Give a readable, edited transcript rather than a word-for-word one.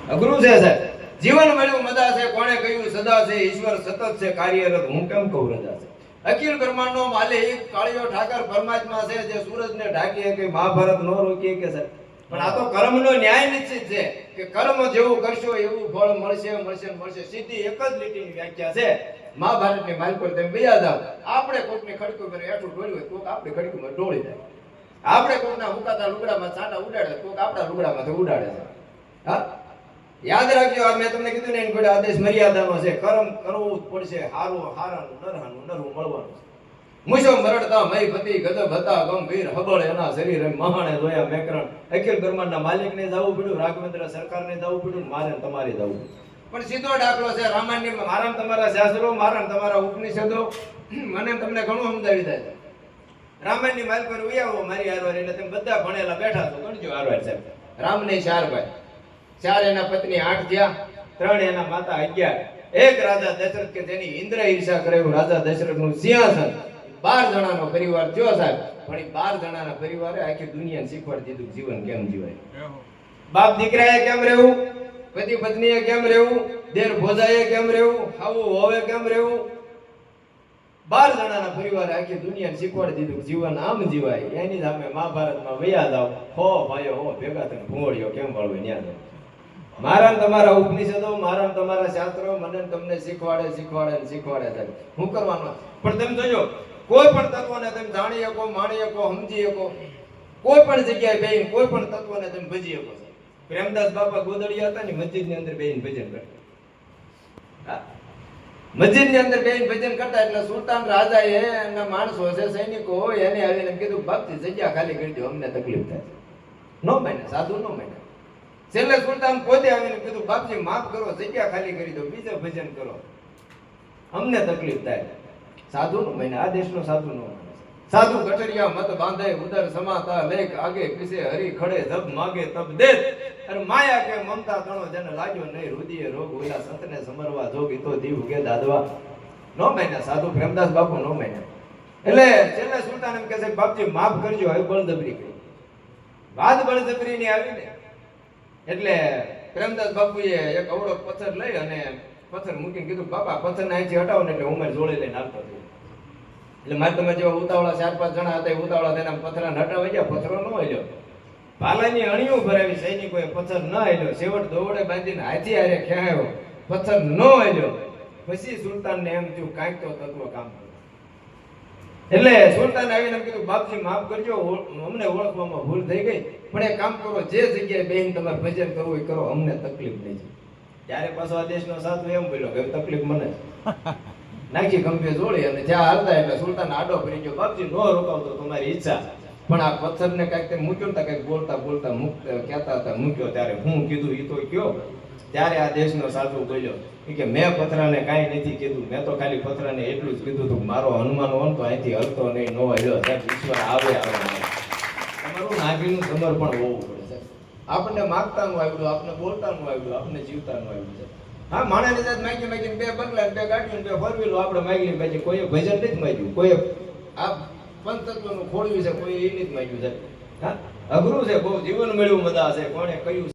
અઘરું છે સાહેબ. જીવન મળ્યું મદા છે, કોણે કહ્યું સદા છે, ઈશ્વર સતત છે કાર્યરત, હું કેમ કહું રજા છે. અખિલ બ્રહ્માંડનો માલિક કાળિયો ઠાકર પરમાત્મા છે, જે સૂરજને ઢાંકી કે મહાભારત નો રોકી કે સાહેબ. પણ આ તો કર્મનો ન્યાય નિશ્ચિત છે કે કર્મ જેવું કરશો એવું ફળ મળશે મળશે મળશે. સીધી એક જ લીટીની વ્યાખ્યા છે મહાભારતની માલ પર. તેમ બીજા જાવ આપણે કોકની ખડકું પર હેઠું ઢોળ્યું હોય, કોક આપણે ખડકુમાં ઢોળી જાય. આપણે કોકના હુકાતા લુગડામાં છાંટા ઉડાડે, કોક આપણા લુગડામાંથી ઉડાડે છે. હા, યાદ રાખજો, આ મેં તમને કીધું ને એની કોઈ આદેશ મર્યાદાનો છે. કર્મ કરવું જ પડશે. હારું હારાનું નરવું મળવાનું છે. મુશો મરડતા મય પતિ ગદબ હતા ગંભીર હબળ એના શરીર મહાણે જોયા મેકરણ. અખિલ બ્રહ્માંડના માલિકને જવું પડ્યું, રાઘવેન્દ્ર સરકારને જવું પડ્યું, મારે તમારે જવું. પણ સીધો દાખલો છે રામાયણમાં. મારા તમારા શાસ્ત્રો, મારા તમારા ઉપનિષદો મને તમને ઘણું સમજાવી દે છે. રામાયણની માલ પર ઉયાવો મારી હારવાર, એટલે તમે બધા ભણેલા બેઠા છો. ગણજો હારવાર સાહેબ. રામને 4 ભાઈ, 4 એના પત્ની 8 થયા, 3 એના માતા 11. એક રાજા દશરથ કે જેની ઇન્દ્ર ઈર્ષા કરે એવું રાજા દશરથનું સિંહાસન. 12 જણાનો પરિવાર થયો સાહેબ. પણ એ 12 જણાના પરિવારે આખી દુનિયાને શીખવાડી દીધું જીવન કેમ જીવાય. બાપ દીકરાએ કેમ રહેવું, પતિ પત્નીએ કેમ રહેવું, દેર ભોજાએ કેમ રહેવું, આવું હોવે કેમ રહેવું. 12 જણાના પરિવારે આખી દુનિયાને શીખવાડી દીધું જીવન આમ જીવાય. એની સામે મહાભારતમાં વયા જાવ, હો ભાઈઓ હો ભેગા થઈને ભૂંગળીઓ કેમ વળવે ન્યા જાવ. મારા તમારા ઉપનિષદો, મારા તમારા શાસ્ત્રો મને તમને શીખવાડે શીખવાડે શીખવાડે સાહેબ. હું કરવાનો પણ તમે જોજો, કોઈ પણ તત્વને તમે જાણી શકો, માણી શકો, સમજી શકો. કોઈ પણ જગ્યાએ બેહીને કોઈ પણ તત્વને તમે ભજી શકો. પ્રેમદાસ બાપા ગોદડિયા હતા ને, મસ્જિદની અંદર બેહીને ભજન કરતા. મસ્જિદની અંદર બેહીને ભજન કરતા એટલે સુલતાન રાજાએ એના માણસો છે, સૈનિકો હોય, એને આવીને કીધું બાપજી જગ્યા ખાલી કરી દો, અમને તકલીફ થાય. નો માને, સાધુ નો માને. છેલ્લે સુલતાન પોતે આવીને કીધું બાપજી માફ કરો, જગ્યા ખાલી કરી દો, બીજે ભજન કરો, અમને તકલીફ થાય. સાધુ નો માને, આ દેશનો સાધુ નો માને. સાધુ ગઠરિયા મત બાંધે ઉદર સમાતા લેખ આગે પીસે હરી ખડે જબ માગે તબ દે. અરે માયા કે મમતા તણો જેને લાગ્યો નહીં, રુદિયે રોગ ઓલા સંતને સમરવા જોગ ઈતો દીવ કે દાદવા. નો માને સાધુ, પ્રેમદાસ બાપુ નો માને. એટલે છેલ્લે સુલતાન એમ કહે છે બાપજી માફ કરજો. હવે બળજબરી કરી વાત બળજબરી ની આવી ને એટલે પ્રેમદાસ બાપુએ એક અવળો પથ્થર લઈ અને પથ્થર મૂકીને કીધું બાપા પથ્થર અહીંથી હટાવો ને. એટલે ઉંમર જોડે લઈને આવતો થયો. એટલે મારે તમે જેવા ઉતાવળા 4-5 જણા હતા, ઉતાવળા થઈને પથ્થરાને હટાવી ગયા. પથ્થરો ન હેલ્યો, પાલાની અણીઓ ભરાવી, સૈનિકોએ પથ્થર ન હેલ્યો. છેવટ દોવડે બાંધીને હાથી હારે ખેંચાયો, પથ્થર ન હેલ્યો. પછી સુલતાનને એમ થયું કાંઈક તો તત્વ કામ કરે. એટલે સુલતાન આવીને કીધું બાપજી માફ કરજો, અમને ઓળખવામાં ભૂલ થઈ ગઈ, પણ એક કામ કરો, જે જગ્યાએ બેહીને તમારે ભજન કરવું એ કરો, અમને તકલીફ નહીં છે. ત્યારે પાછો આ દેશનો સાધુ એમ બોલ્યો કે તકલીફ મને. નાખી ખંભે જોડી અને જ્યાં હાલતા એટલે સુલતાન આડો પડી ગયો. બાપજી નો રોકાવતો તમારી ઈચ્છા, પણ આ પથ્થરને કાંઈક તે મૂક્યો ને કાંઈક બોલતા બોલતા કહેતા હતા મૂક્યો. ત્યારે હું કીધું એ તો કયો. ત્યારે આ દેશનો સાધુ બોલ્યો કે મેં પથરાને કાંઈ નથી કીધું, મેં તો ખાલી પથરાને એટલું જ કીધું હતું મારો હનુમાન હોય તો અહીંથી હલતો નહીં, નો હલ્યો. સાહેબ ઈશ્વર આવે તમારું નાગરીનું સમર્પણ હોવું પડે છે. આપણને માગતાનું આવ્યું, આપણે બોલતાનું આવ્યું, આપણે જીવતાનું આવ્યું છે. હા, માણસની જાત માગી માગીને 2 બંગલા 2 ગાડીઓ 2 ફોરવ્હીલો આપણે માગી માગી. કોઈ ભજન નથી માગ્યું, કોઈ આ પંચતત્વનું ખોળ્યું છે, કોઈ એ નથી માગ્યું છે. હા, અઘરું છે બહુ. જીવન મળ્યું મજા છે, કોણે કહ્યું.